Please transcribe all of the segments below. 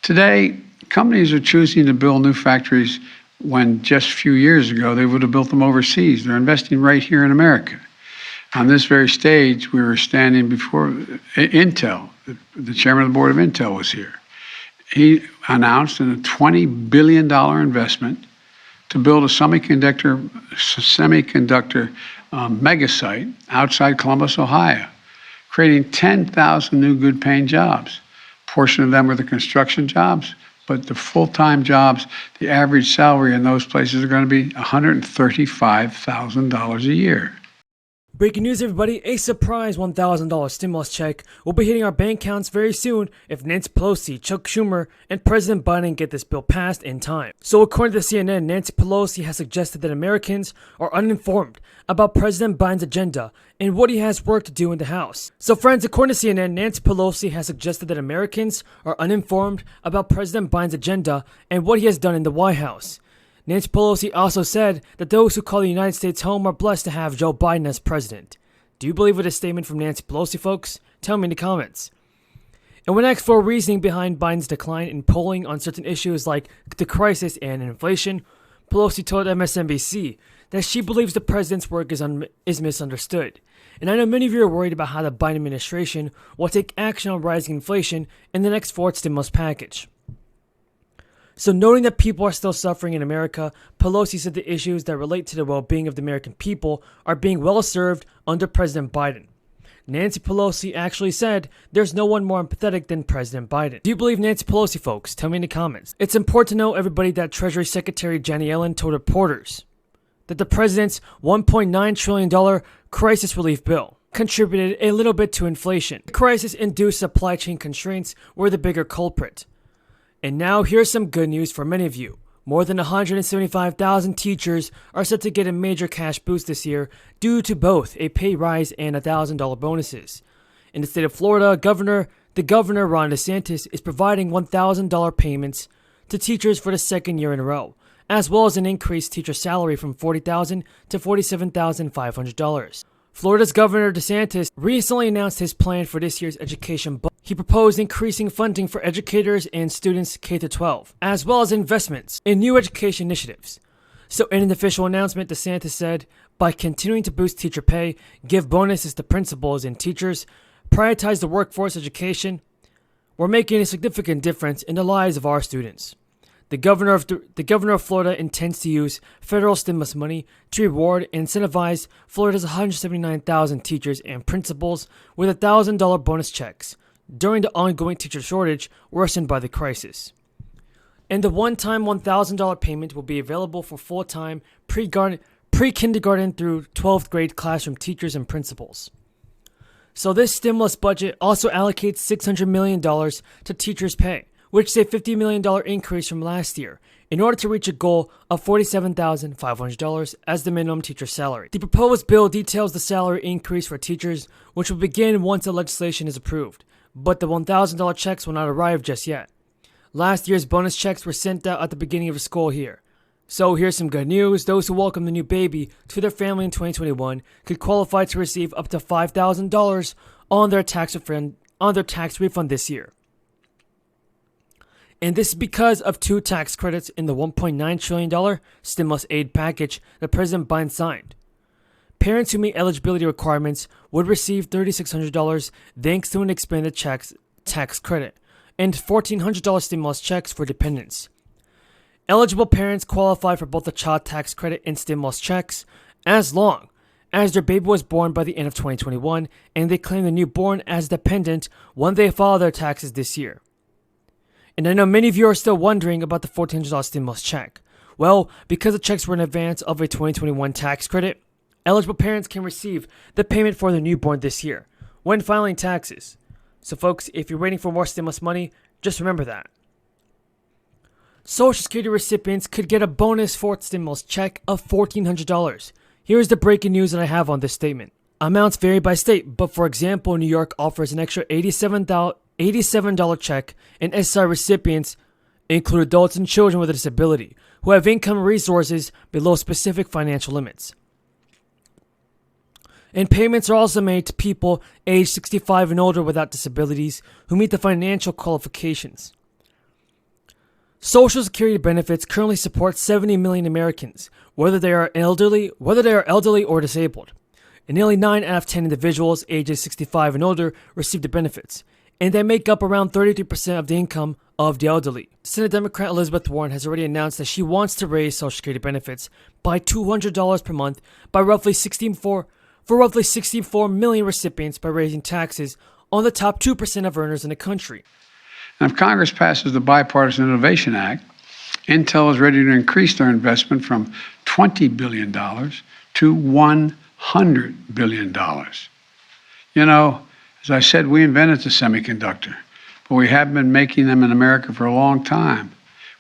Today, companies are choosing to build new factories when just a few years ago they would have built them overseas. They're investing right here in America. On this very stage, we were standing before Intel. The chairman of the board of Intel was here. He announced a $20 billion investment to build a semiconductor mega site outside Columbus, Ohio, creating 10,000 new good-paying jobs. A portion of them were the construction jobs, but the full-time jobs, the average salary in those places are going to be $135,000 a year. Breaking news, everybody. A surprise $1,000 stimulus check will be hitting our bank accounts very soon if Nancy Pelosi, Chuck Schumer, and President Biden get this bill passed in time. So according to CNN, Nancy Pelosi has suggested that Americans are uninformed about President Biden's agenda and what he has work to do in the House. So friends, according to CNN, Nancy Pelosi has suggested that Americans are uninformed about President Biden's agenda and what he has done in the White House. Nancy Pelosi also said that those who call the United States home are blessed to have Joe Biden as president. Do you believe with this statement from Nancy Pelosi, folks? Tell me in the comments. And when asked for reasoning behind Biden's decline in polling on certain issues like the crisis and inflation, Pelosi told MSNBC that she believes the president's work is misunderstood. And I know many of you are worried about how the Biden administration will take action on rising inflation in the next fourth stimulus package. So noting that people are still suffering in America, Pelosi said the issues that relate to the well-being of the American people are being well served under President Biden. Nancy Pelosi actually said there's no one more empathetic than President Biden. Do you believe Nancy Pelosi, folks? Tell me in the comments. It's important to know, everybody, that Treasury Secretary Janet Yellen told reporters that the president's $1.9 trillion crisis relief bill contributed a little bit to inflation. The crisis-induced supply chain constraints were the bigger culprit. And now here's some good news for many of you. More than 175,000 teachers are set to get a major cash boost this year due to both a pay rise and $1,000 bonuses. In the state of Florida, the governor Ron DeSantis is providing $1,000 payments to teachers for the second year in a row, as well as an increased teacher salary from $40,000 to $47,500. Florida's Governor DeSantis recently announced his plan for this year's education budget. He proposed increasing funding for educators and students K-12, as well as investments in new education initiatives. So in an official announcement, DeSantis said, by continuing to boost teacher pay, give bonuses to principals and teachers, prioritize the workforce education, we're making a significant difference in the lives of our students. The governor of Florida intends to use federal stimulus money to reward and incentivize Florida's 179,000 teachers and principals with $1,000 bonus checks during the ongoing teacher shortage worsened by the crisis. And the one-time $1,000 payment will be available for full-time pre-kindergarten through 12th grade classroom teachers and principals. So this stimulus budget also allocates $600 million to teachers' pay, which is a $50 million increase from last year, in order to reach a goal of $47,500 as the minimum teacher salary. The proposed bill details the salary increase for teachers, which will begin once the legislation is approved, but the $1,000 checks will not arrive just yet. Last year's bonus checks were sent out at the beginning of the school year. So here's some good news. Those who welcome the new baby to their family in 2021 could qualify to receive up to $5,000 on their tax refund this year. And this is because of two tax credits in the $1.9 trillion stimulus aid package that President Biden signed. Parents who meet eligibility requirements would receive $3,600 thanks to an expanded tax credit and $1,400 stimulus checks for dependents. Eligible parents qualify for both the child tax credit and stimulus checks as long as their baby was born by the end of 2021 and they claim the newborn as dependent when they file their taxes this year. And I know many of you are still wondering about the $1,400 stimulus check. Well, because the checks were in advance of a 2021 tax credit, eligible parents can receive the payment for their newborn this year when filing taxes. So folks, if you're waiting for more stimulus money, just remember that. Social Security recipients could get a bonus fourth stimulus check of $1,400. Here's the breaking news that I have on this statement. Amounts vary by state, but for example, New York offers an extra $87 check, and SSI recipients include adults and children with a disability who have income resources below specific financial limits. And payments are also made to people aged 65 and older without disabilities who meet the financial qualifications. Social Security benefits currently support 70 million Americans, whether they are elderly or disabled. And nearly 9 out of 10 individuals ages 65 and older receive the benefits, and they make up around 33% of the income of the elderly. Senate Democrat Elizabeth Warren has already announced that she wants to raise Social Security benefits by $200 per month by roughly 64 million recipients by raising taxes on the top 2% of earners in the country. And if Congress passes the Bipartisan Innovation Act, Intel is ready to increase their investment from $20 billion to $100 billion. You know, as I said, we invented the semiconductor, but we haven't been making them in America for a long time.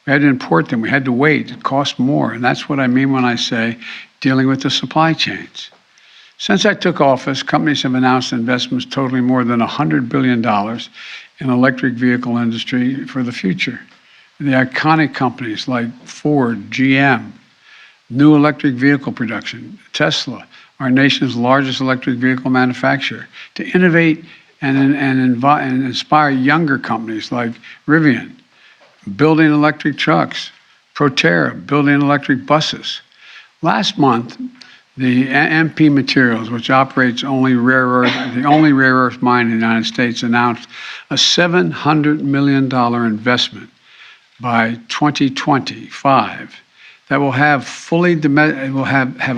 We had to import them. We had to wait. It cost more. And that's what I mean when I say dealing with the supply chains. Since I took office, companies have announced investments totaling more than $100 billion in electric vehicle industry for the future. The iconic companies like Ford, GM, new electric vehicle production, Tesla, our nation's largest electric vehicle manufacturer, to innovate and inspire younger companies like Rivian, building electric trucks, Proterra, building electric buses. Last month, the MP Materials, which operates the only rare earth mine in the United States, announced a $700 million investment by 2025 that will have a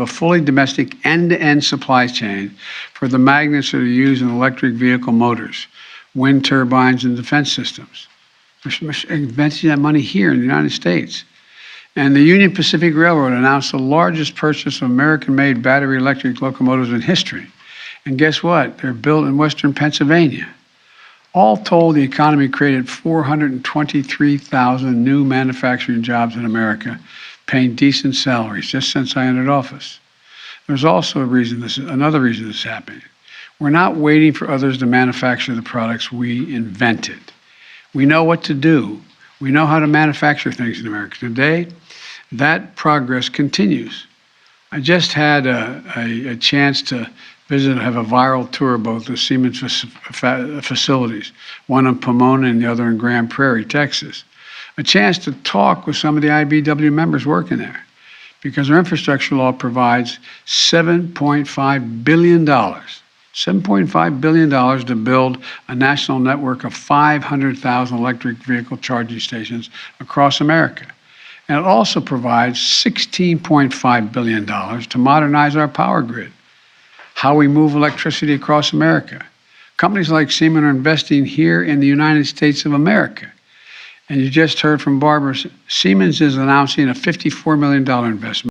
fully domestic end-to-end supply chain for the magnets that are used in electric vehicle motors, wind turbines, and defense systems. We're investing that money here in the United States. And the Union Pacific Railroad announced the largest purchase of American-made battery electric locomotives in history. And guess what? They're built in Western Pennsylvania. All told, the economy created 423,000 new manufacturing jobs in America, paying decent salaries just since I entered office. There's also another reason this is happening. We're not waiting for others to manufacture the products we invented. We know what to do. We know how to manufacture things in America. Today, that progress continues. I just had a chance to visit, have a viral tour of both the Siemens facilities, one in Pomona and the other in Grand Prairie, Texas. A chance to talk with some of the IBEW members working there, because our infrastructure law provides $7.5 billion to build a national network of 500,000 electric vehicle charging stations across America. And it also provides $16.5 billion to modernize our power grid, how we move electricity across America. Companies like Siemens are investing here in the United States of America. And you just heard from Barbara, Siemens is announcing a $54 million investment